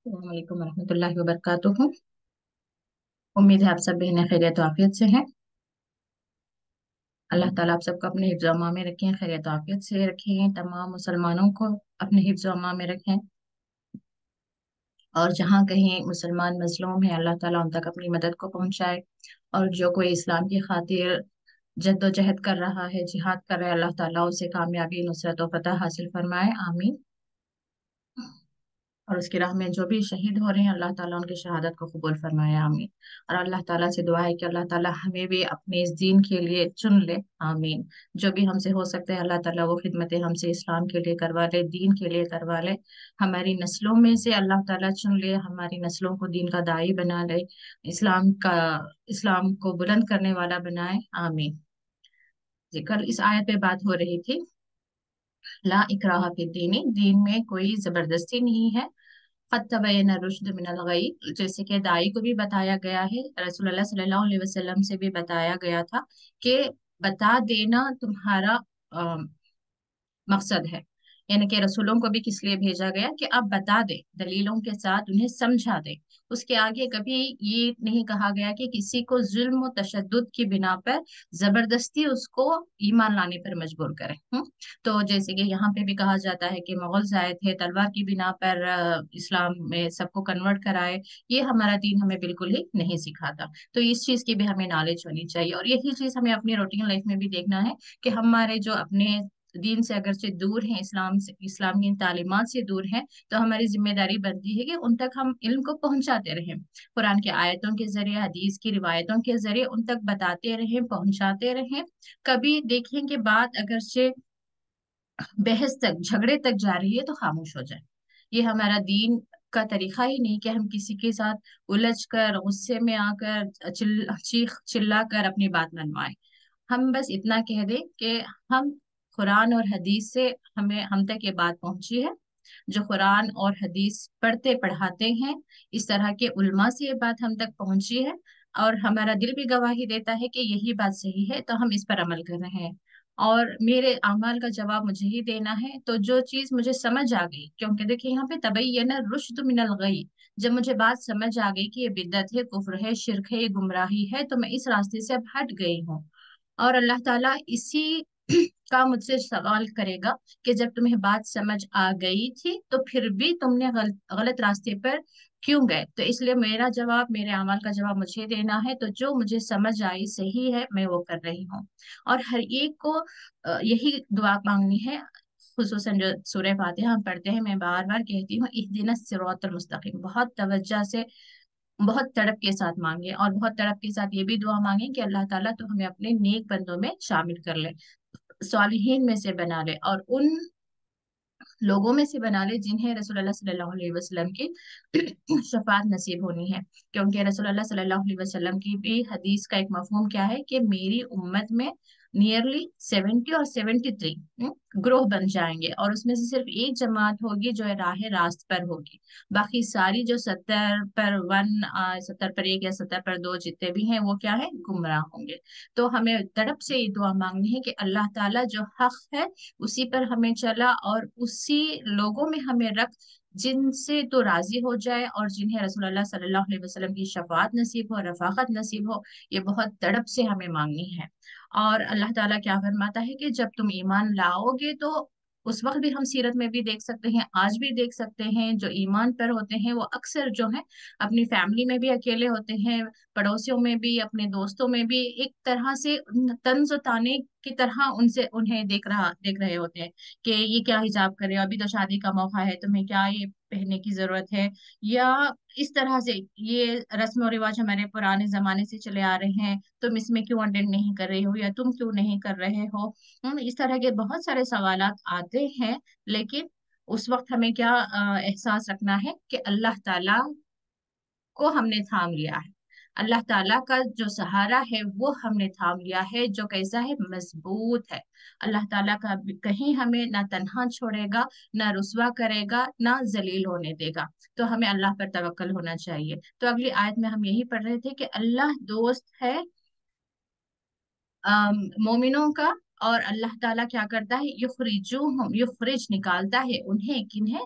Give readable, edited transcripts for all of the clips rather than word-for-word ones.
वालेकुम वरहमतुल्लाहि वबरकातुहू। उम्मीद है आप सब बहनें खैरियत और आफियत से हैं। अल्लाह ताला आप सबको अपने हिफ्ज़ अमा में रखें, खैरियत और आफियत से रखें। तमाम मुसलमानों को अपने हिफ्ज़ अमा में रखें। और जहाँ कहीं मुसलमान मजलूम है, अल्लाह ताला उन तक अपनी मदद को पहुंचाए। और जो कोई इस्लाम की खातिर जद्दोजहद कर रहा है, जिहाद कर रहा है, अल्लाह ताला उसे कामयाबी, नुसरत और फतह हासिल फरमाए, आमीन। और उसकी राह में जो भी शहीद हो रहे हैं, अल्लाह ताला उनकी शहादत को कबूल फरमाए, आमीन। और अल्लाह ताला से दुआ है कि अल्लाह ताला हमें भी अपने इस दीन के लिए चुन ले, आमीन। जो भी हमसे हो सकता है, अल्लाह ताला वो खिदमतें हमसे इस्लाम के लिए करवा ले, दीन के लिए करवा ले। हमारी नस्लों में से अल्लाह ताला चुन ले, हमारी नस्लों को दीन का दाई बना ले, इस्लाम का इस्लाम को बुलंद करने वाला बनाए, आमीन। जी, कल इस आयत पे बात हो रही थी, ला इकराहा फिद्दीन, दीन में कोई जबरदस्ती नहीं है। क़द तबय्यन रुश्द मिनल गई, जैसे कि दाई को भी बताया गया है, रसूलुल्लाह सल्लल्लाहु अलैहि वसल्लम से भी बताया गया था कि बता देना तुम्हारा मकसद है। यानी कि रसूलों को भी किस लिए भेजा गया कि आप बता दे, दलीलों के साथ उन्हें समझा दे। उसके आगे कभी ये नहीं कहा गया कि किसी को जुल्म और तशद्दुद की बिना पर जबरदस्ती उसको ईमान लाने पर मजबूर करें। तो जैसे कि यहाँ पे भी कहा जाता है कि मुगल आए थे, तलवार की बिना पर इस्लाम में सबको कन्वर्ट कराए। ये हमारा दीन हमें बिल्कुल ही नहीं सिखाता। तो इस चीज की भी हमें नॉलेज होनी चाहिए, और यही चीज हमें अपनी रूटीन लाइफ में भी देखना है कि हमारे जो अपने दीन से अगरचे दूर हैं, इस्लाम से, इस्लाम की तालीमात से दूर हैं, तो हमारी जिम्मेदारी बनती है कि उन तक हम इल्म को पहुंचाते रहें। कुरान की आयतों के जरिए, हदीस की रिवायतों के जरिए उन तक बताते रहें, पहुंचाते रहें। कभी देखें कि बात अगरचे बहस तक, झगड़े तक जा रही है, तो खामोश हो जाए। ये हमारा दीन का तरीका ही नहीं कि हम किसी के साथ उलझ कर, गुस्से में आकर, चीख चिल्ला कर अपनी बात मनवाएं। हम बस इतना कह दें कि हम कुरान और हदीस से, हमें हम तक ये बात पहुंची है, जो कुरान और हदीस पढ़ते पढ़ाते हैं, इस तरह के उल्मा से ये बात हम तक पहुंची है, और हमारा दिल भी गवाही देता है कि यही बात सही है, तो हम इस पर अमल कर रहे हैं। और मेरे अमाल का जवाब मुझे ही देना है। तो जो चीज मुझे समझ आ गई, क्योंकि देखिए यहाँ पे तबय्यन रुश्द मिनल गई, जब मुझे बात समझ आ गई कि ये बिदअत है, कुफ्र है, शिरक है, ये गुमराही है, तो मैं इस रास्ते से अब हट गई हूँ। और अल्लाह ताला इसी का मुझसे सवाल करेगा कि जब तुम्हें बात समझ आ गई थी, तो फिर भी तुमने गलत रास्ते पर क्यों गए। तो इसलिए मेरा जवाब, मेरे अमल का जवाब मुझे देना है। तो जो मुझे समझ आई सही है, मैं वो कर रही हूँ। और हर एक को यही दुआ मांगनी है। खुसूसन जो सूरह फातिहा हम पढ़ते हैं, मैं बार बार कहती हूँ, इहदिनस सिरातल मुस्तकीम, बहुत तवज्जो से, बहुत तड़प के साथ मांगे। और बहुत तड़प के साथ ये भी दुआ मांगे कि अल्लाह ताला तो हमें अपने नेक बंदों में शामिल कर ले, सालिहीन में से बना ले, और उन लोगों में से बना ले जिन्हें रसूलुल्लाह सल्लल्लाहु अलैहि वसल्लम की शफाअत नसीब होनी है। क्योंकि रसूलुल्लाह सल्लल्लाहु अलैहि वसल्लम की भी हदीस का एक मफहूम क्या है कि मेरी उम्मत में नियरली 70 और 73 ग्रोह बन जाएंगे, और उसमें से सिर्फ एक जमात होगी जो राह रास्त पर होगी। बाकी सारी जो 70 पर 1 या 70 पर 2 जितने भी हैं, वो क्या है, गुमराह होंगे। तो हमें तड़प से ये दुआ मांगनी है कि अल्लाह ताला जो हक है उसी पर हमें चला, और उसी लोगों में हमें रख जिनसे तो राजी हो जाए, और जिन्हें रसूलुल्लाह सल्लल्लाहु अलैहि वसल्लम की शफाअत नसीब हो, रफाकत नसीब हो। ये बहुत तड़प से हमें मांगनी है। और अल्लाह ताला क्या फरमाता है कि जब तुम ईमान लाओगे, तो उस वक्त भी हम सीरत में भी देख सकते हैं, आज भी देख सकते हैं, जो ईमान पर होते हैं वो अक्सर जो है अपनी फैमिली में भी अकेले होते हैं, पड़ोसियों में भी, अपने दोस्तों में भी, एक तरह से तंज ताने की तरह उनसे उन्हें देख रहे होते हैं कि ये क्या हिजाब करे, अभी तो शादी का मौका है, तुम्हें क्या ये पहनने की जरूरत है। या इस तरह से, ये रस्म और रिवाज हमारे पुराने जमाने से चले आ रहे हैं, तुम इसमें क्यों अटेंड नहीं कर रही हो, या तुम क्यों नहीं कर रहे हो। इस तरह के बहुत सारे सवालात आते हैं। लेकिन उस वक्त हमें क्या एहसास रखना है कि अल्लाह ताला को हमने थाम लिया है। अल्लाह ताला का जो सहारा है वो हमने थाम लिया है, जो कैसा है, मजबूत है। अल्लाह ताला का कहीं हमें ना तन्हा छोड़ेगा, ना रुसवा करेगा, ना जलील होने देगा। तो हमें अल्लाह पर तवक्कल होना चाहिए। तो अगली आयत में हम यही पढ़ रहे थे कि अल्लाह दोस्त है मोमिनों का। और अल्लाह ताला क्या करता है, युखरिजुहुम, युखरिज निकालता है उन्हें, किन्हें,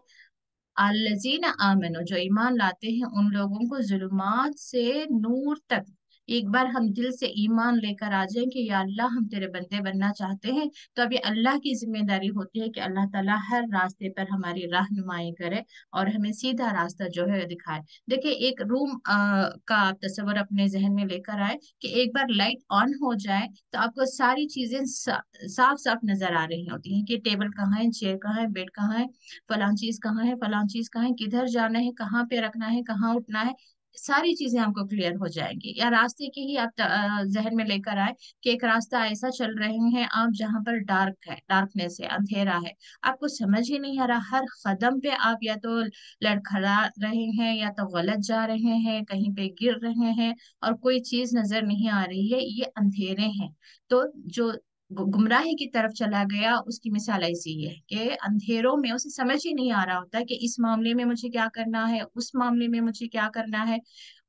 अल्लज़ीना आमनु, जो ईमान लाते हैं उन लोगों को जुल्मात से नूर तक। एक बार हम दिल से ईमान लेकर आ जाएं कि या अल्लाह हम तेरे बंदे बनना चाहते हैं, तो अभी अल्लाह की जिम्मेदारी होती है कि अल्लाह ताला हर रास्ते पर हमारी रहनुमाई करे और हमें सीधा रास्ता जो है दिखाए। देखिए, एक रूम का आप तस्वर अपने जहन में लेकर आए कि एक बार लाइट ऑन हो जाए तो आपको सारी चीजें साफ साफ नजर आ रही होती हैं कि टेबल कहाँ है, चेयर कहाँ है, बेड कहाँ है, फलां चीज कहाँ है, फलां चीज कहाँ है, किधर जाना है, कहाँ पे रखना है, कहाँ उठना है। सारी चीजें आपको क्लियर हो जाएंगी। या रास्ते की ही आप जहन में लेकर आए कि एक रास्ता ऐसा चल रहे हैं आप जहां पर डार्क है, डार्कनेस है, अंधेरा है, आपको समझ ही नहीं आ रहा, हर कदम पे आप या तो लड़खड़ा रहे हैं या तो गलत जा रहे हैं, कहीं पे गिर रहे हैं और कोई चीज नजर नहीं आ रही है, ये अंधेरे हैं। तो जो गुमराही की तरफ चला गया उसकी मिसाल ऐसी ही है कि अंधेरों में उसे समझ ही नहीं आ रहा होता कि इस मामले में मुझे क्या करना है, उस मामले में मुझे क्या करना है,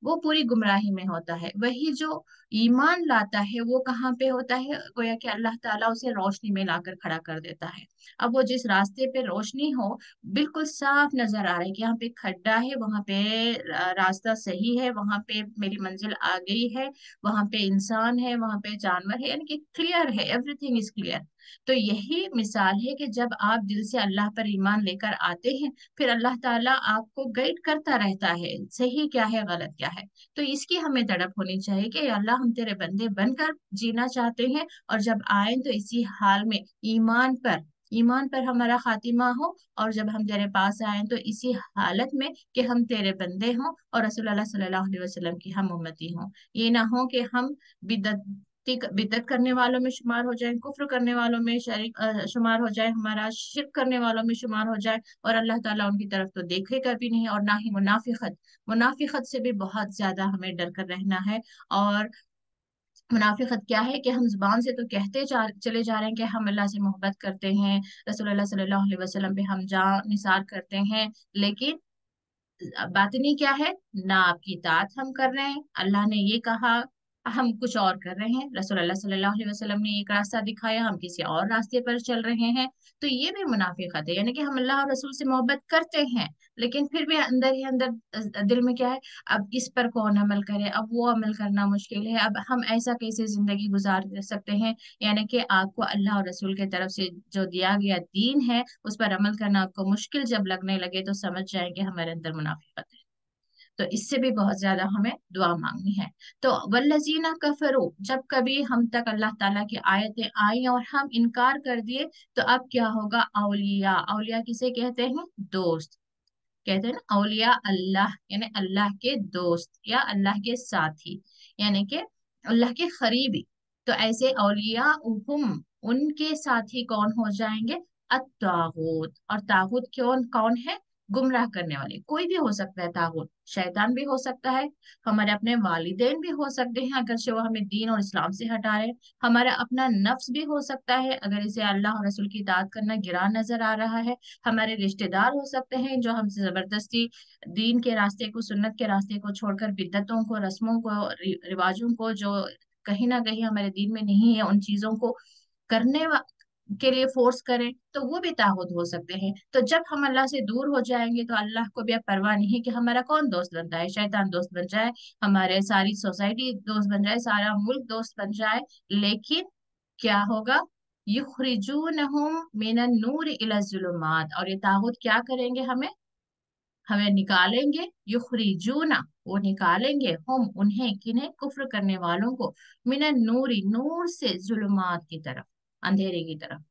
वो पूरी गुमराही में होता है। वही जो ईमान लाता है वो कहाँ पे होता है, गोया कि अल्लाह ताला उसे रोशनी में लाकर खड़ा कर देता है। अब वो जिस रास्ते पे रोशनी हो, बिल्कुल साफ नजर आ रहा है कि यहाँ पे खड्डा है, वहां पे रास्ता सही है, वहां पे मेरी मंजिल आ गई है, वहां पे इंसान है, वहां पे जानवर है, यानी कि क्लियर है, एवरीथिंग इज क्लियर। तो यही मिसाल है कि जब आप दिल से अल्लाह पर ईमान लेकर आते हैं, फिर अल्लाह ताला आपको गाइड करता रहता है, सही क्या है गलत क्या है। तो इसकी हमें तड़प होनी चाहिए कि अल्लाह हम तेरे बंदे बनकर जीना चाहते हैं, और जब आए तो इसी हाल में ईमान पर हमारा खातिमा हो, और जब हम तेरे पास आए तो इसी हालत में कि हम तेरे बंदे हों और रसूलुल्लाह सल्लल्लाहु अलैहि वसल्लम की हम उम्मती हों। ये ना हो कि हम बिदत बिदत करने वालों में शुमार हो जाए, कुफ्र करने वालों में शुमार हो जाए, हमारा शिर्क करने वालों में शुमार हो जाए, और अल्लाह ताला उनकी तरफ तो देखेगा भी नहीं। और ना ही मुनाफिकत, मुनाफिकत से भी बहुत ज्यादा हमें डर कर रहना है। और मुनाफिकत क्या है कि हम जुबान से तो कहते चले जा रहे हैं कि हम अल्लाह से मोहब्बत करते हैं, रसूलुल्लाह सल्लल्लाहु अलैहि वसल्लम पे हम जान निसार करते हैं, लेकिन बातनी क्या है, ना आपकी इताअत हम कर रहे हैं, अल्लाह ने ये कहा हम कुछ और कर रहे हैं, रसूलुल्लाह सल्लल्लाहु अलैहि वसल्लम ने एक रास्ता दिखाया हम किसी और रास्ते पर चल रहे हैं। तो ये भी मुनाफिकत है, यानी कि हम अल्लाह और रसूल से मोहब्बत करते हैं, लेकिन फिर भी अंदर ही अंदर दिल में क्या है, अब इस पर कौन अमल करे, अब वो अमल करना मुश्किल है, अब हम ऐसा कैसे जिंदगी गुजार सकते हैं। यानी कि आपको अल्लाह और रसूल की तरफ से जो दिया गया दीन है उस पर अमल करना आपको मुश्किल जब लगने लगे, तो समझ जाएंगे हमारे अंदर मुनाफिकत है। तो इससे भी बहुत ज्यादा हमें दुआ मांगनी है। तो वल्लजीना कफरू, जब कभी हम तक अल्लाह ताला की आयतें आई और हम इनकार कर दिए, तो अब क्या होगा, औलिया, औलिया किसे कहते हैं, दोस्त कहते हैं ना, औलिया अल्लाह यानी अल्लाह के दोस्त या अल्लाह के साथी, यानी कि अल्लाह के करीबी। तो ऐसे औलिया उहुम, उनके साथी कौन हो जाएंगे, अत्तागूत। और तागूत कौन कौन है, गुमराह करने वाले, कोई भी हो सकता है तागूत, शैतान भी हो सकता है, हमारे अपने वालिदैन भी हो सकते हैं अगर से वो हमें दीन और इस्लाम से हटा रहे हैं, हमारा अपना नफ्स भी हो सकता है अगर इसे अल्लाह और रसूल की इताअत करना गिरा नजर आ रहा है, हमारे रिश्तेदार हो सकते हैं जो हमसे जबरदस्ती दीन के रास्ते को, सुन्नत के रास्ते को छोड़कर बिद्दतों को, रस्मों को, रिवाजों को, जो कहीं ना कहीं हमारे दीन में नहीं है, उन चीजों को करने के लिए फोर्स करें, तो वो भी तागुत हो सकते हैं। तो जब हम अल्लाह से दूर हो जाएंगे तो अल्लाह को भी अब परवाह नहीं कि हमारा कौन दोस्त बनता है, शैतान दोस्त बन जाए, हमारे सारी सोसाइटी दोस्त बन जाए, सारा मुल्क दोस्त बन जाए, लेकिन क्या होगा, युखरिजूनहुम मिनन नूर इला जुलुमात, और ये तागुत क्या करेंगे, हमें हमें निकालेंगे, युखरिजूना, वो निकालेंगे, हम उन्हें, किन्हें, कुफ्र करने वालों को, मिनन नूरी, नूर से, जुलुमात की तरफ, अंधेरे की तरफ।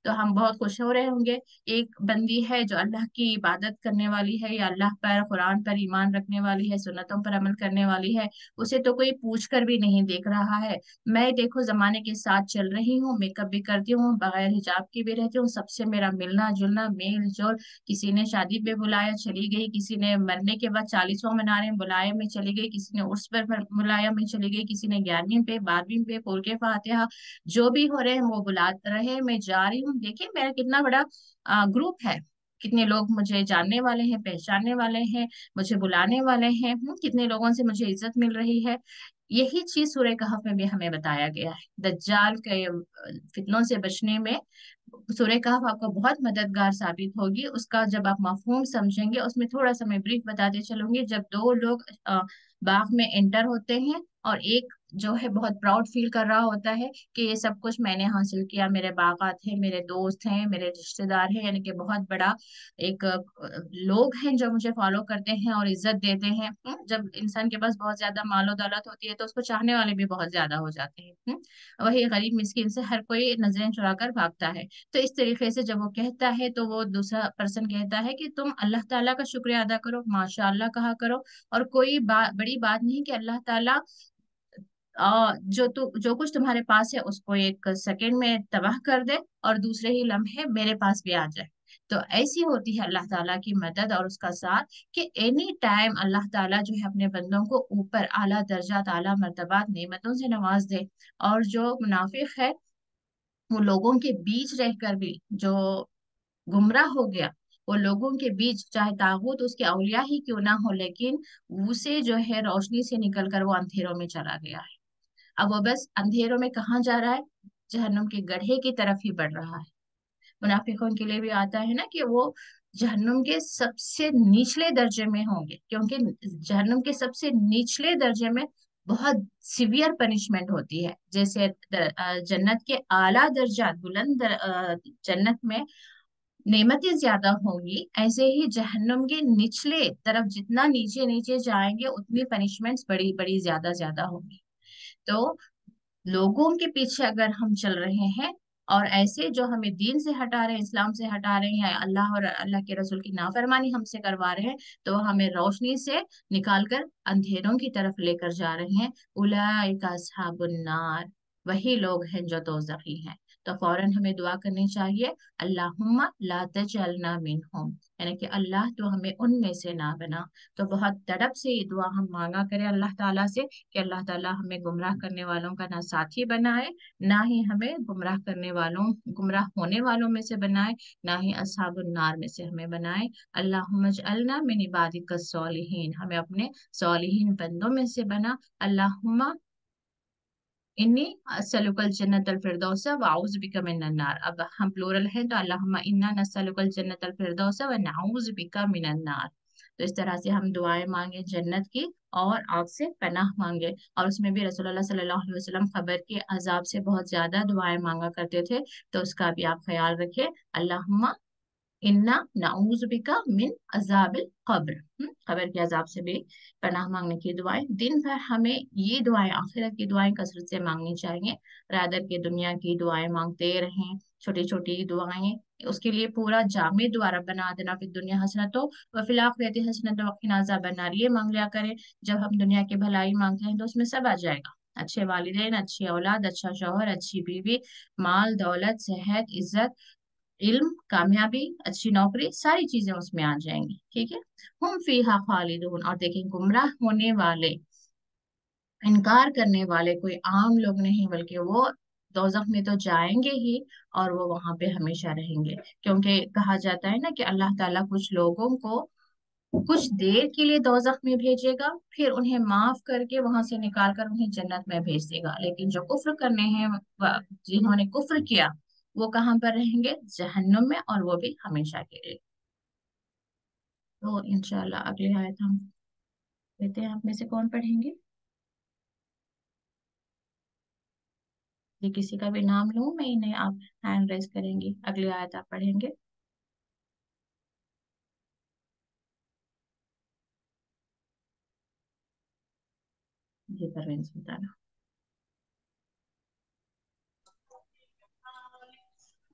तो हम बहुत खुश हो रहे होंगे, एक बंदी है जो अल्लाह की इबादत करने वाली है, या अल्लाह पर, कुरान पर ईमान रखने वाली है, सुन्नतों पर अमल करने वाली है, उसे तो कोई पूछ कर भी नहीं देख रहा है। मैं देखो जमाने के साथ चल रही हूँ, मेकअप भी करती हूँ, बगैर हिजाब की भी रहती हूँ, सबसे मेरा मिलना जुलना, मेल जोल, किसी ने शादी पे बुलाया चली गई, किसी ने मरने के बाद 40वां मना रहे हैं बुलाया मैं चली गई, किसी ने उर्स पर बुलाया मैं चली गई, किसी ने 11वीं पे 12वीं पे पोल के फातिहा, जो भी हो रहे हैं वो बुला रहे हैं, मैं जा रही हूँ। देखिए मेरा कितना बड़ा ग्रुप है, कितने लोग मुझे जानने वाले हैं, पहचानने वाले हैं, मुझे बुलाने वाले हैं, कितने लोगों से मुझे इज्जत मिल रही है। यही चीज सूरह कहफ में भी हमें बताया गया है, दज्जाल के फितनों से बचने में सूरह कहफ आपको बहुत मददगार साबित होगी। उसका जब आप मफहूम समझेंगे, उसमें थोड़ा सा मैं ब्रीफ बताते चलूंगी। जब दो लोग बाग में एंटर होते हैं और एक जो है बहुत प्राउड फील कर रहा होता है कि ये सब कुछ मैंने हासिल किया, मेरे बागात हैं, मेरे दोस्त हैं, मेरे रिश्तेदार हैं, यानी कि बहुत बड़ा एक लोग हैं जो मुझे फॉलो करते हैं और इज्जत देते हैं। जब इंसान के पास बहुत ज्यादा मालो दौलत होती है तो उसको चाहने वाले भी बहुत ज्यादा हो जाते हैं। वही गरीब मिस्किन से हर कोई नजरें चुरा कर भागता है। तो इस तरीके से जब वो कहता है तो वो दूसरा पर्सन कहता है कि तुम अल्लाह ताला का शुक्रिया अदा करो, माशाअल्लाह कहा करो। और कोई बड़ी बात नहीं कि अल्लाह ताला जो कुछ तुम्हारे पास है उसको एक सेकंड में तबाह कर दे और दूसरे ही लम्हे मेरे पास भी आ जाए। तो ऐसी होती है अल्लाह ताला की मदद और उसका साथ, कि एनी टाइम अल्लाह ताला जो है अपने बंदों को ऊपर आला दर्जात, आला मर्तबात, नेमतों से नवाज दे। और जो मुनाफिक है वो लोगों के बीच रहकर भी जो गुमराह हो गया, वो लोगों के बीच, चाहे तागूत उसके औलिया ही क्यों ना हो, लेकिन उसे जो है रोशनी से निकल कर वो अंधेरों में चला गया है। अब वो बस अंधेरों में कहाँ जा रहा है? जहन्नुम के गड्ढे की तरफ ही बढ़ रहा है। मुनाफिकों के लिए भी आता है ना कि वो जहन्नुम के सबसे निचले दर्जे में होंगे, क्योंकि जहन्नुम के सबसे निचले दर्जे में बहुत सिवियर पनिशमेंट होती है। जैसे जन्नत के आला दर्जात, जन्नत में नेमतें ज्यादा होंगी, ऐसे ही जहन्नुम के निचले तरफ जितना नीचे नीचे जाएंगे उतनी पनिशमेंट्स बड़ी बड़ी ज्यादा ज्यादा होंगी। तो लोगों के पीछे अगर हम चल रहे हैं और ऐसे जो हमें दीन से हटा रहे हैं, इस्लाम से हटा रहे हैं, अल्लाह और अल्लाह के रसूल की नाफरमानी हमसे करवा रहे हैं, तो वो हमें रोशनी से निकाल कर अंधेरों की तरफ लेकर जा रहे हैं। उलाइका अस्हाबुन नार, वही लोग हैं जो दोज़खी हैं। तो फौरन हमें दुआ करनी चाहिए, अल्लाहुम्मा ला तजअलना मिनहुम, यानी कि अल्लाह तो हमें उनमें से ना बना। तो बहुत तड़प से ये दुआ हम मांगा करें अल्लाह ताला से कि अल्लाह ताला हमें गुमराह करने वालों का ना साथी बनाए, ना ही हमें गुमराह होने वालों में से बनाए, ना ही अस्हाबुन नार में से हमें बनाए। अल्लाहुम्मा अजअलना मिन इबादिका सॉलिहीन, हमें अपने सॉलिहीन बंदों में से बना। अल्लाहुम्मा इन्नी असलुकल जन्नतल फिरदौस व आऊज़ु बिका मिनन नार। अब हम प्लूरल हैं तो अल्लाहुम्मा इन्ना नसलुकल जन्नतल फिरदौस व नऊज़ु बिका मिनन नार। तो इस तरह से हम दुआएं मांगे जन्नत की और आग से पनाह मांगे। और उसमें भी रसूलुल्लाह सल्लल्लाहु अलैहि वसल्लम खबर के अजाब से बहुत ज्यादा दुआएं मांगा करते थे, तो उसका भी आप ख्याल रखें। अल्लाहुम्मा इन्ना नऊज़ु बिका मिन अजाबिल कब्र, कब्र के अजाब से भी पनाह मांगने की दुआएं। दिन भर हमें ये दुआएं, आखिरत की दुआएं कसरत से मांगनी चाहिए। रादर के दुनिया की दुआएं मांगते रहें, छोटी छोटी दुआएं, उसके लिए पूरा जामे दुआ रब्बना आतिना फिद दुनिया हसनतो व फिल आखिरति हसनतो व क़िना अज़ाबन्नार, ये मांग लिया करें। जब हम दुनिया की भलाई मांगते हैं तो उसमें सब आ जाएगा, अच्छे वालिदैन, अच्छी औलाद, अच्छा शौहर, अच्छी बीवी, माल दौलत, सेहत, इज्जत, इल्म, कामयाबी, अच्छी नौकरी, सारी चीजें उसमें आ जाएंगी। ठीक है। हम फीहा खालिदून, और देखें गुमराह होने वाले, इनकार करने वाले कोई आम लोग नहीं, बल्कि वो दोजख में तो जाएंगे ही और वो वहां पे हमेशा रहेंगे। क्योंकि कहा जाता है ना कि अल्लाह ताला कुछ लोगों को कुछ देर के लिए दोजख में भेजेगा, फिर उन्हें माफ करके वहां से निकाल कर उन्हें जन्नत में भेज देगा। लेकिन जो कुफ्र करने हैं, जिन्होंने कुफ्र किया, वो कहाँ पर रहेंगे? जहन्नुम में, और वो भी हमेशा के लिए। तो इंशाल्लाह अगली आयत हम लेते हैं। आप में से कौन पढ़ेंगे? ये किसी का भी नाम लूं मैं, इन्हें आप हैंड रेस करेंगी। अगली आयत आप पढ़ेंगे। जी परवीन सुल्ताना।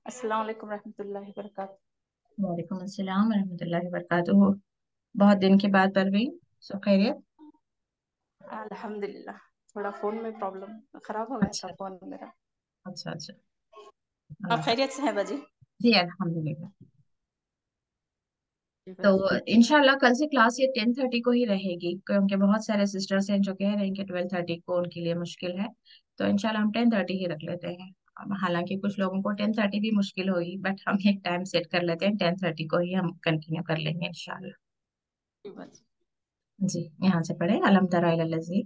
अस्सलाम वालेकुम रहमतुल्लाहि व बरकातहू। वालेकुम अस्सलाम रहमतुल्लाहि व बरकातुहू। बहुत दिन के बाद परवीन, सब खैरियत? अल्हम्दुलिल्लाह, थोड़ा फोन में प्रॉब्लम, खराब हो गया था अच्छा फोन मेरा। अच्छा अच्छा। आप अल्लाह ताला। खैरियत से हैं बाजी? जी अल्हम्दुलिल्लाह। जी तो बाजी। इंशाल्लाह कल से क्लास ये 10:30 को ही रहेगी, क्योंकि बहुत सारे सिस्टर्स हैं जो कह रहे हैं कि 12:30 को उनके लिए मुश्किल है। तो इंशाल्लाह हम 10:30 ही रख लेते हैं। अब हालांकि कुछ लोगों को 10:30 भी मुश्किल होगी, बट हम एक टाइम सेट कर लेते हैं, 10:30 को ही हम कंटिन्यू कर लेंगे इंशाल्लाह। जी बाजी। जी, यहाँ से पढ़े अलम तरा इलल्लज़ी।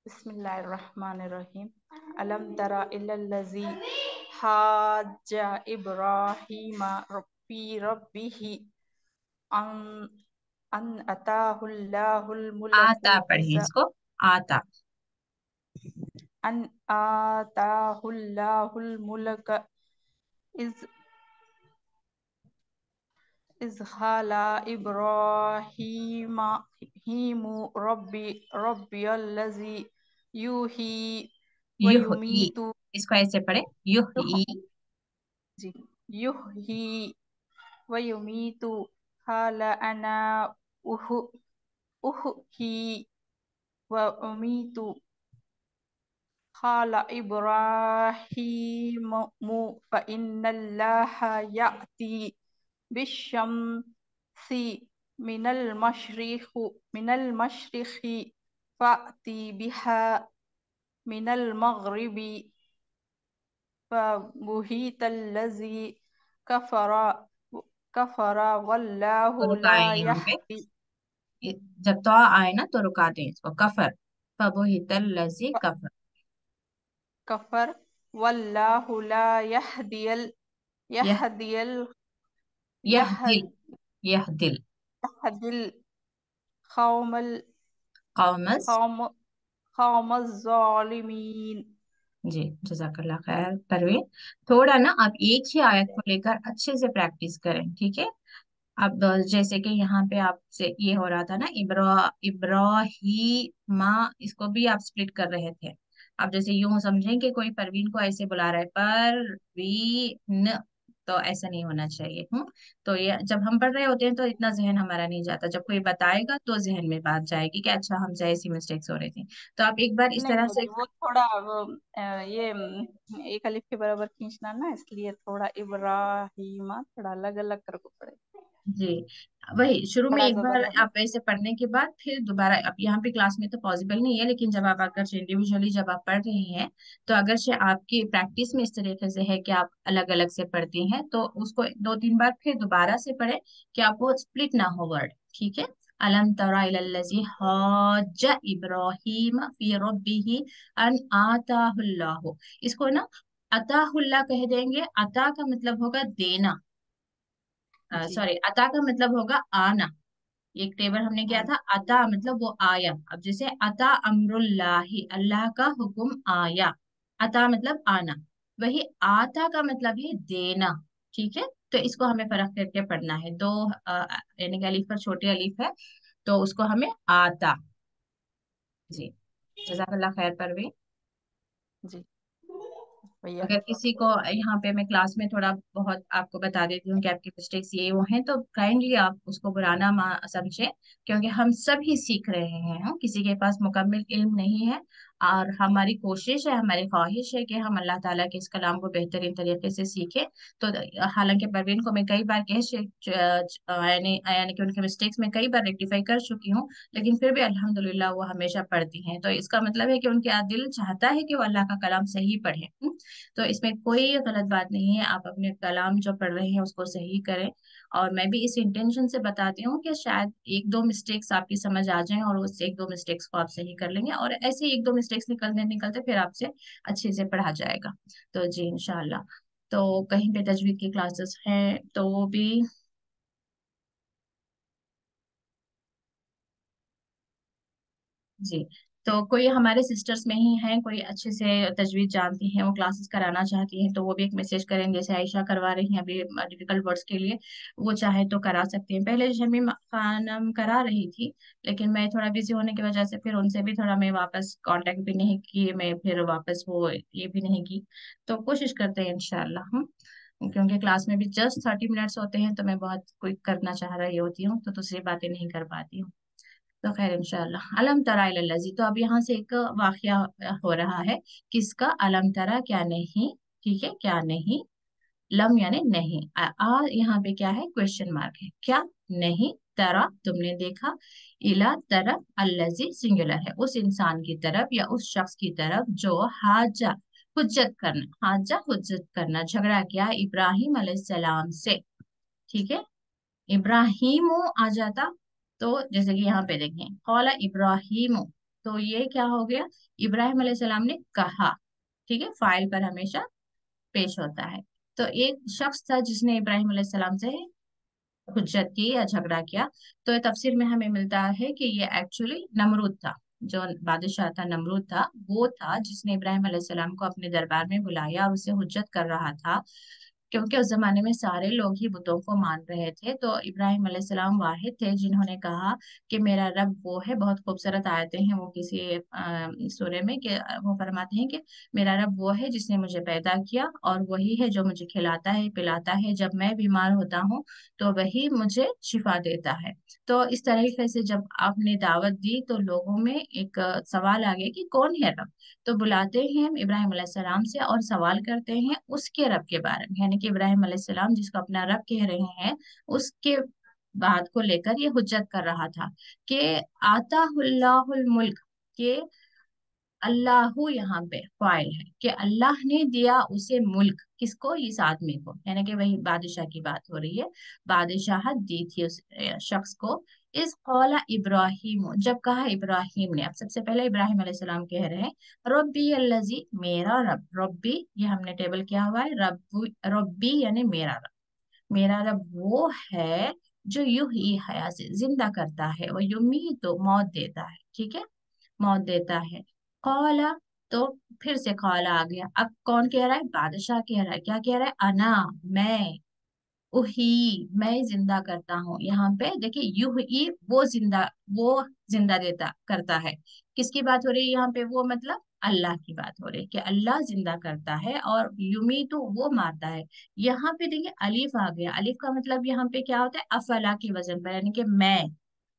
बिस्मिल्लाहिर्रहमानिर्रहीम। अलम तरा इल्लल्लज़ी حاج ابراہیم فی ربہ ان اتاہ اللہ الملک آتا پڑھیں اس کو، آتا. ان آتاہ اللہ الملک اذ قال ابراہیم ربی الذی یحیی یحیی، ویمیت اس کو ایسے پڑھیں، یحیی. جی یحیی ویمیت قال انا احیی وأمیت قال إبراهيم فإن الله يأتي بالشمس من المشرق فأتي بها من المغرب فبهت الذي كفر تو والله رکائیں لا یہاں پہ، يهدي جب تو آئے نا تو رکا دیں اس کو، کفر، فبہت الذی کفر. كفر والله لا یہ يهدي یہدل، یہدل القوم قومز. القوم قوم الظالمین. جی جزاک اللہ خیر پروین. تھوڑا نا آپ ایک ہی آیت کو لے کر اچھے سے پریکٹس کریں، ٹھیک ہے. اب جیسے کہ یہاں پہ آپ سے یہ ہو رہا تھا نا، ابراہیم، اس کو بھی آپ سپلٹ کر رہے تھے. اب جیسے یوں سمجھیں کہ کوئی پروین کو ایسے بلا رہا ہے، پروین، تو ایسا نہیں ہونا چاہیے. تو یہ جب ہم پڑھ رہے ہوتے ہیں تو اتنا ذہن ہمارا نہیں جاتا، جب کوئی بتائے گا تو ذہن میں بات جائے گی کہ اچھا ہم سے ایسی مسٹیکس ہو رہی تھی. تو آپ ایک بار اس نہیں طرح نہیں سے، جی، وہ تھوڑا یہ ایک الف کے برابر کھینچنا نا، اس لیے تھوڑا ابراہیم تھوڑا الگ الگ کر کو پڑے، جی وہی شروع میں بڑا ایک زبر بار ہے نا. آپ ایسے پڑھنے کے بعد پھر دوبارہ، اب یہاں پہ کلاس میں تو پاسبل نہیں ہے، لیکن جب آپ اگر انڈیویجلی جب آپ پڑھ رہے ہیں تو اگرچہ آپ کی پریکٹس میں اس طریقے سے ہے کہ آپ الگ الگ سے پڑھتی ہیں، تو اس کو دو تین بار پھر دوبارہ سے پڑھیں کہ آپ کو سپلٹ نہ ہو ورڈ، ٹھیک ہے. الم تر الی الذی حاج ابراہیم فی ربہ ان آتاہ اللہ، اس کو نا عطاہ اللہ کہہ دیں گے. عطا کا مطلب ہوگا دینا، جی سوری، عطا کا مطلب ہوگا آنا. ایک ٹیبل ہم نے کیا ہاں تھا، عطا مطلب وہ آیا. اب جیسے عطا امر اللہ، اللہ کا حکم آیا، عطا مطلب آنا. وہی آتا کا مطلب ہے دینا، ٹھیک ہے. تو اس کو ہمیں فرق کر کے پڑھنا ہے. دو یعنی کہ الف پر چھوٹی الف ہے تو اس کو ہمیں آتا. جی جزاک اللہ خیر پروین. جی بھیا. اگر کسی کو یہاں پہ میں کلاس میں تھوڑا بہت آپ کو بتا دیتی ہوں کہ آپ کی مسٹیکس یہ وہ ہیں، تو کائنڈلی آپ اس کو برانا سمجھیں، کیونکہ ہم سب ہی سیکھ رہے ہیں. کسی کے پاس مکمل علم نہیں ہے، اور ہماری کوشش ہے، ہماری خواہش ہے کہ ہم اللہ تعالیٰ کے اس کلام کو بہترین طریقے سے سیکھیں. تو حالانکہ پروین کو میں کئی بار یعنی کہ ان کے مسٹیکس میں کئی بار ریکٹیفائی کر چکی ہوں، لیکن پھر بھی الحمدللہ وہ ہمیشہ پڑھتی ہیں. تو اس کا مطلب ہے کہ ان کا دل چاہتا ہے کہ وہ اللہ کا کلام صحیح پڑھیں. تو اس میں کوئی غلط بات نہیں ہے، آپ اپنے کلام جو پڑھ رہے ہیں اس کو صحیح کریں. اور میں بھی اس انٹینشن سے بتاتی ہوں کہ شاید ایک دو مسٹیکس آپ کی سمجھ آ جائیں، اور اس ایک دو مسٹیکس کو آپ صحیح کر لیں گے، اور ایسے ایک دو مسٹیکس نکلتے نکلتے پھر آپ سے اچھے سے پڑھا جائے گا. تو جی انشاءاللہ. تو کہیں پہ تجوید کی کلاسز ہیں تو وہ بھی، جی تو کوئی ہمارے سسٹرز میں ہی ہیں کوئی اچھے سے تجوید جانتی ہیں، وہ کلاسز کرانا چاہتی ہیں، تو وہ بھی ایک میسج کریں. جیسے عائشہ کروا رہی ہیں ابھی ڈیفیکلٹ ورڈز کے لیے، وہ چاہے تو کرا سکتی ہیں. پہلے شمیم خانم کرا رہی تھی، لیکن میں تھوڑا بزی ہونے کی وجہ سے پھر ان سے بھی تھوڑا میں واپس کانٹیکٹ بھی نہیں کی، میں پھر واپس وہ یہ بھی نہیں کی. تو کوشش کرتے ہیں انشاءاللہ ہم، کیونکہ کلاس میں بھی جسٹ 30 منٹس ہوتے ہیں، تو میں بہت کوئک کرنا چاہ رہی ہوتی ہوں، تو دوسری باتیں نہیں کر پاتی ہوں. تو خیر انشاءاللہ. علم ترا الذی، تو اب یہاں سے ایک واقعہ ہو رہا ہے. کس کا؟ علم ترا، کیا نہیں، ٹھیک ہے، کیا نہیں. لم یعنی نہیں، یہاں پہ کیا ہے؟ کوشچن مارک ہے. کیا نہیں؟ ترا تم نے دیکھا، الا طرف، الذی سنگولر ہے، اس انسان کی طرف یا اس شخص کی طرف جو حاجہ، حجت کرنا، حاجہ حجت کرنا، جھگڑا کیا ابراہیم علیہ السلام سے. ٹھیک ہے. ابراہیم آ جاتا تو جیسے کہ یہاں پہ دیکھیں قال ابراہیم، تو یہ کیا ہو گیا؟ ابراہیم علیہ السلام نے کہا. ٹھیک ہے، فائل پر ہمیشہ पेश होता है। तो एक शख्स था जिसने इब्राहिम अलैहिस्सलाम से हुज्जत की या झगड़ा किया। तो ये तफसीर में हमें मिलता है कि ये एक्चुअली नमरूद था, जो बादशाह था नमरूद था, वो था जिसने इब्राहिम अलैहिस्सलाम को अपने दरबार में बुलाया और उसे हुज्जत कर रहा था, क्योंकि उस जमाने में सारे लोग ही बुतों को मान रहे थे। तो इब्राहिम अलैहिस्सलाम वाहिद थे जिन्होंने कहा कि मेरा रब वो है। बहुत खूबसूरत आयतें हैं वो किसी सूरे में, कि वो फरमाते हैं कि मेरा रब वो है जिसने मुझे पैदा किया, और वही है जो मुझे खिलाता है पिलाता है, जब मैं बीमार होता हूँ तो वही मुझे शिफा देता है। तो इस तरीके से जब आपने दावत दी तो लोगों में एक सवाल आ गया कि कौन है रब। तो बुलाते हैं हम इब्राहिम अलैहिस्सलाम से और सवाल करते हैं उसके रब के बारे में, यानी कि इब्राहिम अलैहिस्सलाम जिसको अपना रब कह रहे हैं उसके बात को लेकर ये हुज्जत कर रहा था कि आताहुल्लाहुल मुल्क, के अल्लाहु यहाँ पे फाइल है कि अल्लाह ने दिया उसे मुल्क, किसको, इस आदमी को, यानी कि वही बादशाह की बात हो रही है। बादशाहत दी थी उस शख्स को। इस कौला इब्राहिम, जब कहा इब्राहिम ने, अब सबसे पहले इब्राहिम अलैहिस्सलाम कह रहे हैं रब्बी अल्लजी, मेरा रब, रब्बी ये हमने टेबल किया हुआ है, रब्बू रब्बी यानी मेरा रब, मेरा रब वो है जो युही हया से जिंदा करता है, वो युमी तो मौत देता है, ठीक है, मौत देता है। कौला, तो फिर से कौला आ गया। अब कौन कह रहा है, बादशाह कह रहा है, क्या कह रहा है, अना, मैं, उही, मैं जिंदा करता हूँ। यहाँ पे देखिए युही, वो जिंदा देता करता है। किसकी बात हो रही है यहाँ पे, वो मतलब अल्लाह की बात हो रही है कि अल्लाह जिंदा करता है, और युमी तो वो मारता है। यहाँ पे देखिए अलिफ आ गया, अलिफ का मतलब यहाँ पे क्या होता है, अफला की वजन पर, यानी कि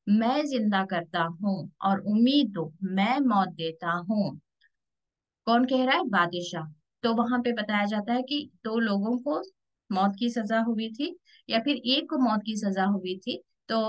मैं जिंदा करता हूँ, और उम्मीद तो मैं मौत देता हूँ। कौन कह रहा है, बादशाह। तो वहां पे बताया जाता है कि दो लोगों को मौत की सजा हुई थी, या फिर एक को मौत की सजा हुई थी। तो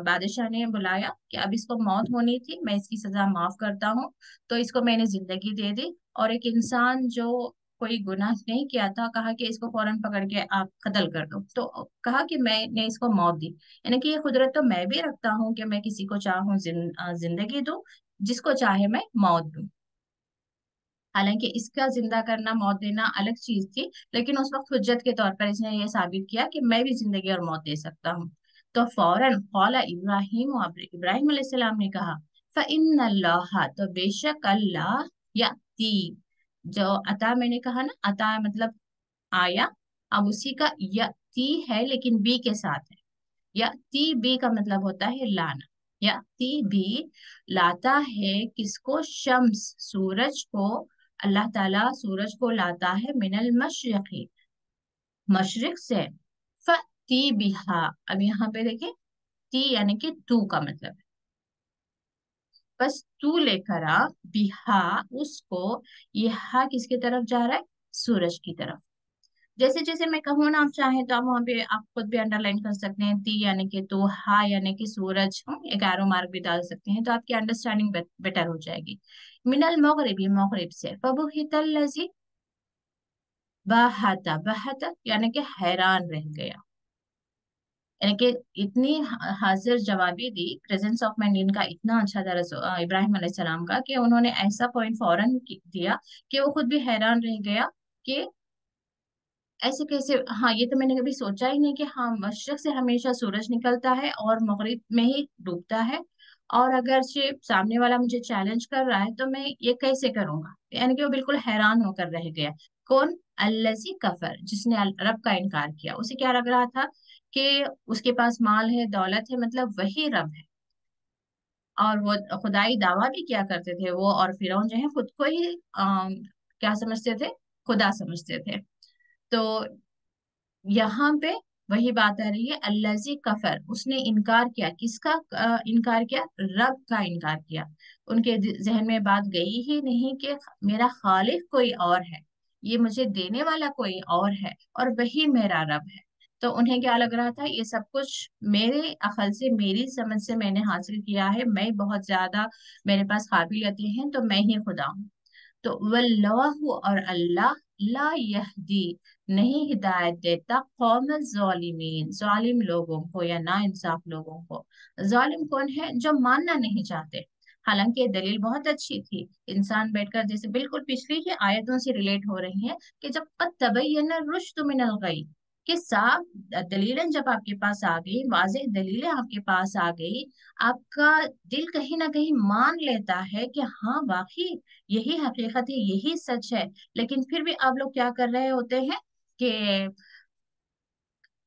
बादशाह ने बुलाया कि अब इसको मौत होनी थी, मैं इसकी सजा माफ करता हूँ, तो इसको मैंने जिंदगी दे दी। और एक इंसान जो कोई गुनाह नहीं किया था, कहा कि इसको फौरन पकड़ के आप कत्ल कर दो। तो कहा कि मैंने इसको मौत दी, यानी कि ये कुदरत तो मैं भी रखता हूँ कि मैं किसी को चाहूँ जिंदगी दूं, जिसको चाहे मैं मौत दूं। हालांकि इसका जिंदा करना मौत देना अलग चीज थी, लेकिन उस वक्त हुज्जत के तौर पर इसने ये साबित किया कि मैं भी जिंदगी और मौत दे सकता हूँ। तो फौरन कौला इब्राहिम, इब्राहिम अलैहिस्सलाम ने कहा फ़इन्नल्लाह, तो बेशक अल्लाह, याती, जो अता मैंने कहा ना, अता मतलब आया, अब उसी का याती है लेकिन बी के साथ है। याती बी का मतलब होता है लाना, याती बी लाता है किसको, शम्स, सूरज को, अल्लाह ताला सूरज को लाता है मिनल मशरिकी, मशरिक से, फती बिहा। अब यहाँ पे देखिए ती यानी कि तू का मतलब है, बस तू लेकर आ, बिहा उसको, यहा किसकी तरफ जा रहा है, सूरज की तरफ। जैसे जैसे मैं कहूँ ना, आप चाहें तो आप वहां पे आप खुद भी अंडरलाइन कर सकते हैं, ती यानी कि तो, हा यानी कि सूरज, एक एरो मार्क भी डाल सकते हैं, तो आपकी अंडरस्टैंडिंग बेटर हो जाएगी। मिनल मगरिबी, मगरिब से, फबुहितल लजी, बहता, बहता यानी कि हैरान रह गया, यानी कि इतनी हाजिर जवाबी दी, प्रेजेंस ऑफ माइंड इनका इतना अच्छा था इब्राहिम अलैहिस्सलाम का, कि उन्होंने ऐसा पॉइंट फौरन दिया कि वो खुद भी हैरान रह गया कि ऐसे कैसे, हाँ ये तो मैंने कभी सोचा ही नहीं कि हाँ मशरक से हमेशा सूरज निकलता है और मगरिब में ही डूबता है, और अगर से सामने वाला मुझे चैलेंज कर रहा है तो मैं ये कैसे करूंगा, यानी कि वो बिल्कुल हैरान होकर रह गया। कौन, अल्लजी कफर, जिसने रब का इनकार किया। उसे क्या लग रहा था कि उसके पास माल है दौलत है, मतलब वही रब है, और वो खुदाई दावा भी किया करते थे वो, और फिरौन जो है खुद को ही क्या समझते थे, खुदा समझते थे। तो यहाँ पे वही बात आ रही है, अल्लाजी कफर, उसने इनकार किया, किसका इनकार किया, रब का इनकार किया। उनके जहन में बात गई ही नहीं कि मेरा खालिक कोई और है, ये मुझे देने वाला कोई और है, और वही मेरा रब है। तो उन्हें क्या लग रहा था, ये सब कुछ मेरे अकल से, मेरी समझ से मैंने हासिल किया है, मैं बहुत ज्यादा, मेरे पास काबिलियतें हैं, तो मैं ही खुदा हूँ। तो वल्लाहु, और अल्लाह, ला यहदी, नहीं हिदायत देता, कौम जालिमीन, जालिम लोगों को या ना इंसाफ लोगों को। जालिम कौन है, जो मानना नहीं चाहते। हालांकि ये दलील बहुत अच्छी थी, इंसान बैठकर जैसे बिल्कुल पिछली ही आयतों से रिलेट हो रही है कि जब कद तबय्यन रुश्द मिनल गई, कि साफ दलीलें जब आपके पास आ गई, वाज़ेह दलीलें आपके पास आ गई, आपका दिल कहीं ना कहीं मान लेता है कि हाँ वाकई यही हकीकत है, यही सच है। लेकिन फिर भी आप लोग क्या कर रहे होते हैं कि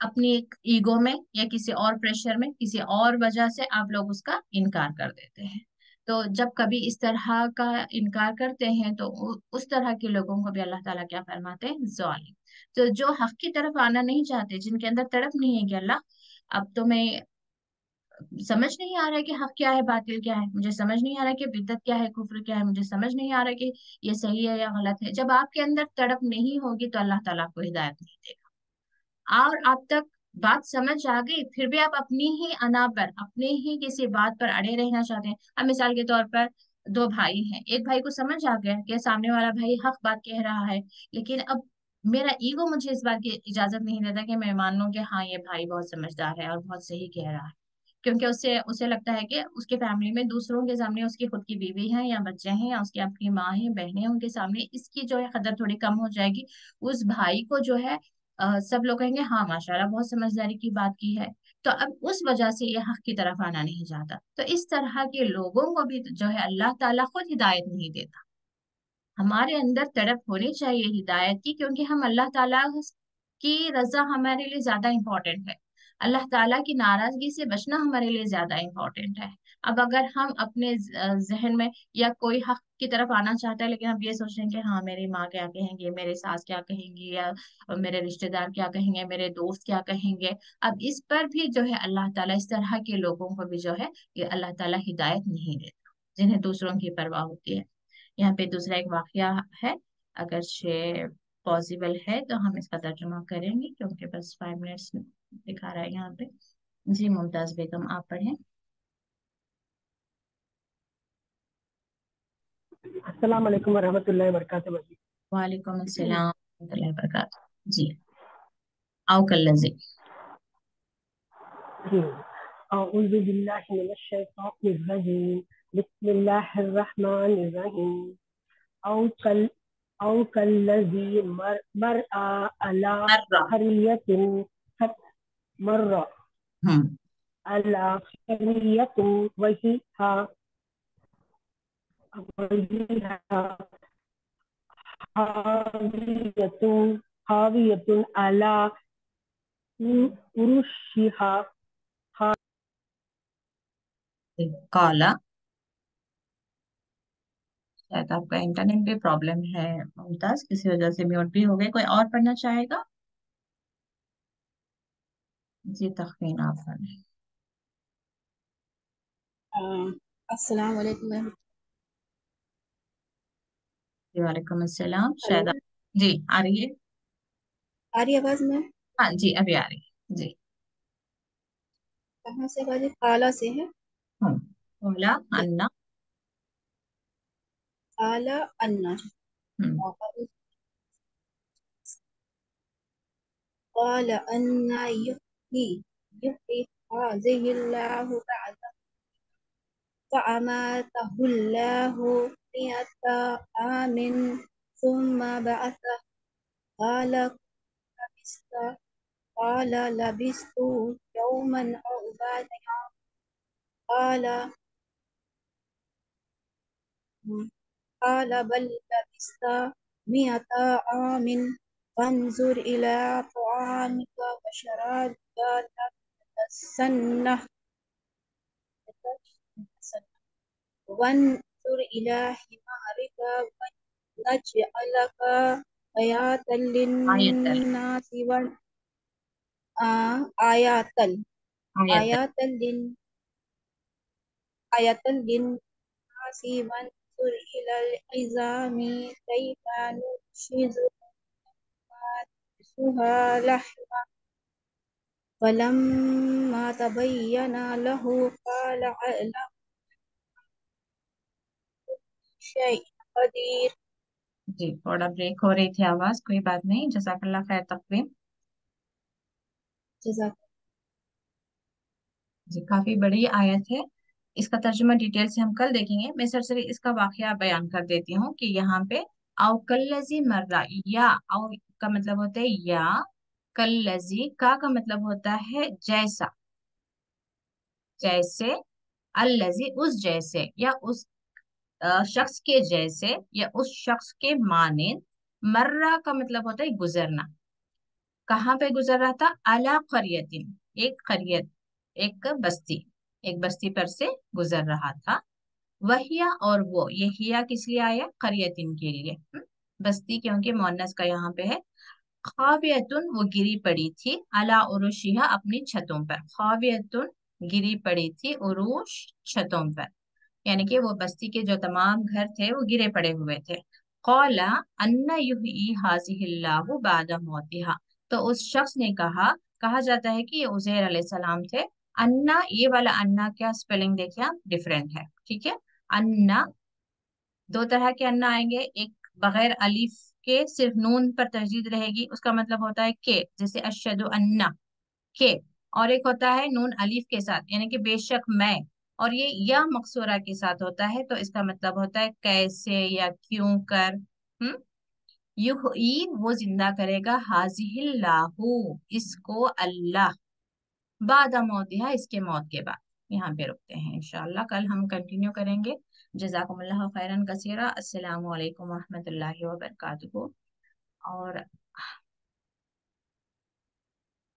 अपनी एक ईगो में या किसी और प्रेशर में, किसी और वजह से आप लोग उसका इनकार कर देते हैं। तो जब कभी इस तरह का इनकार करते हैं तो उस तरह के लोगों को भी अल्लाह ताला क्या फरमाते हैं, जालिम। तो जो हक की तरफ आना नहीं चाहते, जिनके अंदर तड़प नहीं है कि अल्लाह अब तो मैं समझ नहीं आ रहा है कि हक क्या है बातिल क्या है, मुझे समझ नहीं आ रहा है कि बिदअत क्या है कुफ्र क्या है, मुझे समझ नहीं आ रहा है कि ये सही है या गलत है। जब आपके अंदर तड़प नहीं होगी तो अल्लाह ताला आपको हिदायत नहीं देगा। और आप तक बात समझ आ गई फिर भी आप अपनी ही अना पर, अपने ही किसी बात पर अड़े रहना चाहते हैं। अब मिसाल के तौर पर दो भाई हैं, एक भाई को समझ आ गया कि सामने वाला भाई हक बात कह रहा है, लेकिन अब मेरा ईगो मुझे इस बात की इजाजत नहीं देता कि मैं मान लूं कि हाँ ये भाई बहुत समझदार है और बहुत सही कह रहा है, क्योंकि उससे उसे लगता है कि उसके फैमिली में दूसरों के सामने, उसकी खुद की बीवी है या बच्चे हैं या उसकी अपनी माँ है बहनें हैं, उनके सामने इसकी जो है कदर थोड़ी कम हो जाएगी। उस भाई को जो है सब लोग कहेंगे हाँ माशाल्लाह बहुत समझदारी की बात की है। तो अब उस वजह से ये हक की तरफ आना नहीं चाहता। तो इस तरह के लोगों को भी जो है अल्लाह ताला खुद हिदायत नहीं देता। हमारे अंदर तड़प होनी चाहिए हिदायत की, क्योंकि हम अल्लाह ताला की रजा हमारे लिए ज्यादा इंपॉर्टेंट है। अल्लाह ताला की नाराजगी से बचना हमारे लिए ज्यादा इंपॉर्टेंट है। अब अगर हम अपने जहन में या कोई हक की तरफ आना चाहता है लेकिन हम ये सोच रहे हैं कि हाँ मेरी माँ क्या कहेंगे, मेरे सास क्या कहेंगी, या मेरे रिश्तेदार क्या कहेंगे, मेरे दोस्त क्या कहेंगे, अब इस पर भी जो है अल्लाह ताला इस तरह के लोगों को भी जो है ये अल्लाह ताला हिदायत नहीं देता, जिन्हें दूसरों की परवाह होती है। यहाँ पे दूसरा एक वाकया है, अगर ये पॉसिबल है तो हम इसका तर्जुमा करेंगे, क्योंकि बस 5 मिनट्स दिखा रहा है यहाँ पे। जी मुमताज बेगम आप पढ़ें। अस्सलाम वालेकुम वरहमतुल्लाहि वबरकातुहू। वालेकुम अस्सलाम वरहमतुल्लाहि वबरकातुहू। जी आओ कल्लजी। अऊज़ु बिल्लाहि मिनश शैतानिर रजीम। बिस्मिल्लाहिर रहमानिर रहीम। औ कल औ कल्लज़ी मरआ अला अर्रा। क़रियतिन मर्रा हम्म। अला क़रियतिन वहीहा हावियतुन हावियतुन अला उरुशिहा। काला, शायद आपका इंटरनेट भी प्रॉब्लम है मुमताज, किसी वजह से म्यूट भी हो गए। कोई और पढ़ना चाहेगा? जी तखमीन आप पढ़ें। अस्सलाम वालेकुम। जी वालेकुम अस्सलाम। हेलो, शायद जी आ रही है। आ रही आवाज में? हाँ जी अभी आ रही है जी। कहाँ से आवाज है? काला से है। ओला ठीक। अन्ना। काला अन्ना। हम्म। قال أن يحيي هذه الله بعد فأماته الله 100 عام ثم بعثه. قال لبثت قال لبثت يوما أو بعد يوم. قال قال بل لبثت 100 عام فانظر إلى طعامك وشرابك لم يتسنه وانظر إلى حمارك ونجعلك آية आयतल। للناس آية आयतल। آية آية للناس وانظر إلى العظام كيف ننشزها لحما فلما تبين له قال على شيء قدير. जी थोड़ा ब्रेक हो रही थी आवाज, कोई बात नहीं, जज़ाकल्लाह खैर तकवीम। जज़ाक। जी काफी बड़ी आयत है, इसका तर्जुमा डिटेल से हम कल देखेंगे। मैं सरसरी इसका वाकया बयान कर देती हूँ कि यहाँ पे औ कल्लजी मर्रा, या औ का मतलब होता है या, कल्लजी का मतलब होता है जैसा, जैसे, अल्लजी उस जैसे, या उस शख्स के जैसे, या उस शख्स के मानिंद। मर्रा का मतलब होता है गुजरना। कहाँ पे गुजर रहा था? अला करियतिन, एक करियत, एक बस्ती, एक बस्ती पर से गुजर रहा था। वहिया और वो, ये हिया किस लिए आया? करियतिन के लिए, बस्ती, क्योंकि मोन्नस का यहाँ पे है। खावियतुन वो गिरी पड़ी थी, अला उरुशिहा अपनी छतों पर। खावियतुन गिरी पड़ी थी, उरुश छतों पर, यानी कि वो बस्ती के जो तमाम घर थे वो गिरे पड़े हुए थे। कौला अन्ना युही हाजिहिल्लाहु बादा मौतिहा, तो उस शख्स ने कहा जाता है कि ये उज़ैर अलैहिस्सलाम थे। अन्ना, ये वाला अन्ना क्या स्पेलिंग देखिए आप, डिफरेंट है, ठीक है। अन्ना, दो तरह के अन्ना आएंगे, एक बगैर अलिफ के सिर्फ नून पर तजदीद रहेगी, उसका मतलब होता है के, जैसे अशहदु अन्ना के। और एक होता है नून अलिफ के साथ, यानी कि बेशक मैं, और ये या मकसूरा के साथ होता है, तो इसका मतलब होता है कैसे या क्यों कर। युही वो जिंदा करेगा, हाजिहिल्लाहु इसको अल्लाह, बाद मौतिहा इसके मौत के बाद। यहाँ पे रुकते हैं, इंशाल्लाह कल हम कंटिन्यू करेंगे। जज़ाकुमुल्लाह खैरन कसीरा। अस्सलामु अलैकुम रहमतुल्लाहि व बरकातुहू। और